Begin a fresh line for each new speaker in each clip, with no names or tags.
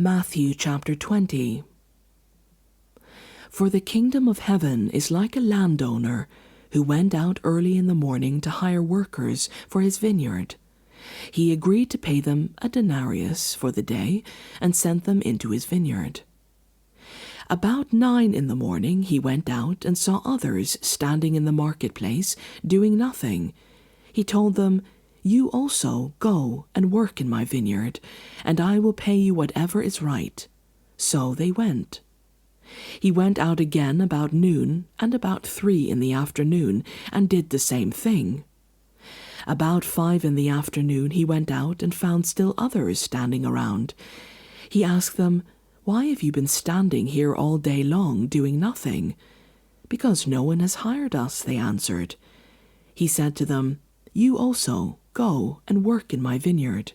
Matthew chapter 20. For the kingdom of heaven is like a landowner who went out early in the morning to hire workers for his vineyard. He agreed to pay them a denarius for the day and sent them into his vineyard. About 9 in the morning he went out and saw others standing in the marketplace doing nothing. He told them, "You also go and work in my vineyard, and I will pay you whatever is right." So they went. He went out again about noon and about 3 in the afternoon and did the same thing. About 5 in the afternoon he went out and found still others standing around. He asked them, "Why have you been standing here all day long doing nothing?" "Because no one has hired us," they answered. He said to them, "You also go and work in my vineyard."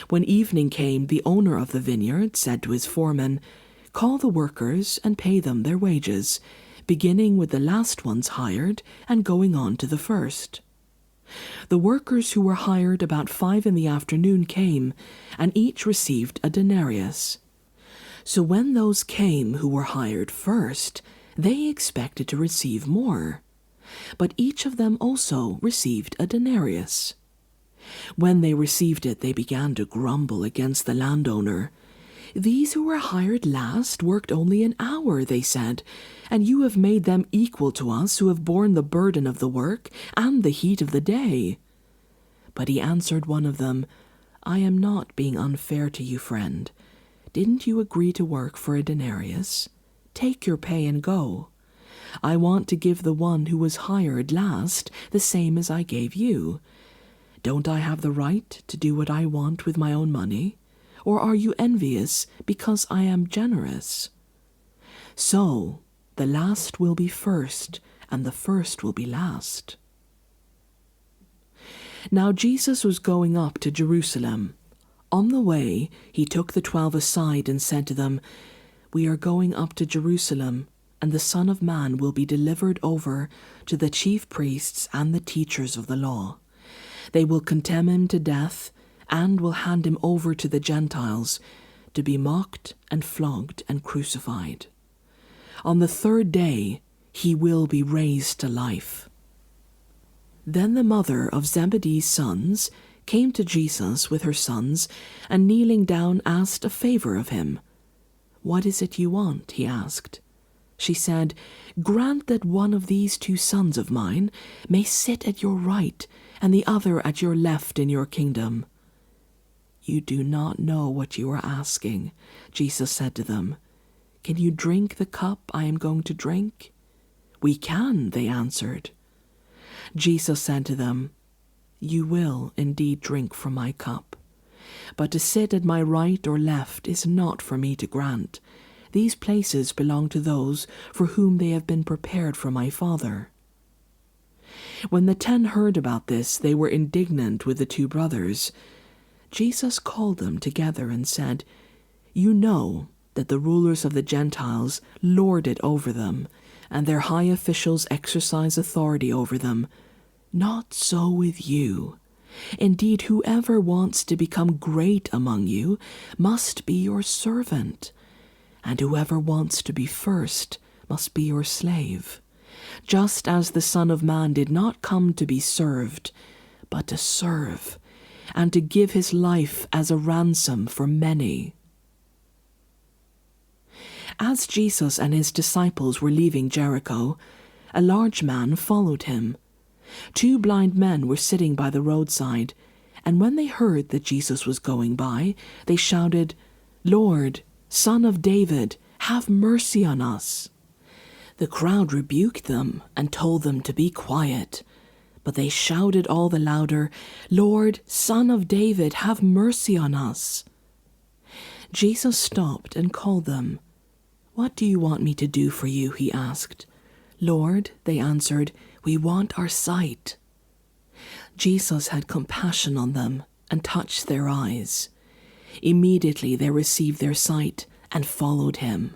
When evening came, the owner of the vineyard said to his foreman, "Call the workers and pay them their wages, beginning with the last ones hired and going on to the first." The workers who were hired about 5 in the afternoon came, and each received a denarius. So when those came who were hired first, they expected to receive more. But each of them also received a denarius. When they received it, they began to grumble against the landowner. "These who were hired last worked only an hour," they said, "and you have made them equal to us who have borne the burden of the work and the heat of the day." But he answered one of them, "I am not being unfair to you, friend. Didn't you agree to work for a denarius? Take your pay and go. I want to give the one who was hired last the same as I gave you. Don't I have the right to do what I want with my own money? Or are you envious because I am generous?" So the last will be first, and the first will be last. Now Jesus was going up to Jerusalem. On the way, he took the 12 aside and said to them, "We are going up to Jerusalem, and the Son of Man will be delivered over to the chief priests and the teachers of the law. They will condemn him to death and will hand him over to the Gentiles to be mocked and flogged and crucified. On the 3rd day he will be raised to life." Then the mother of Zebedee's sons came to Jesus with her sons, and kneeling down asked a favor of him. "What is it you want?" he asked. She said, "Grant that one of these 2 sons of mine may sit at your right and the other at your left in your kingdom." "You do not know what you are asking," Jesus said to them. "Can you drink the cup I am going to drink?" "We can," they answered. Jesus said to them, "You will indeed drink from my cup. But to sit at my right or left is not for me to grant. These places belong to those for whom they have been prepared from my Father." When the 10 heard about this, they were indignant with the 2 brothers. Jesus called them together and said, "You know that the rulers of the Gentiles lord it over them, and their high officials exercise authority over them. Not so with you. Indeed, whoever wants to become great among you must be your servant, and whoever wants to be first must be your slave, just as the Son of Man did not come to be served, but to serve, and to give his life as a ransom for many." As Jesus and his disciples were leaving Jericho, a large man followed him. 2 blind men were sitting by the roadside, and when they heard that Jesus was going by, they shouted, "Lord, Son of David, have mercy on us." The crowd rebuked them and told them to be quiet, but they shouted all the louder, "Lord, Son of David, have mercy on us." Jesus stopped and called them. "What do you want me to do for you?" he asked. "Lord," they answered, "we want our sight." Jesus had compassion on them and touched their eyes. Immediately they received their sight and followed him.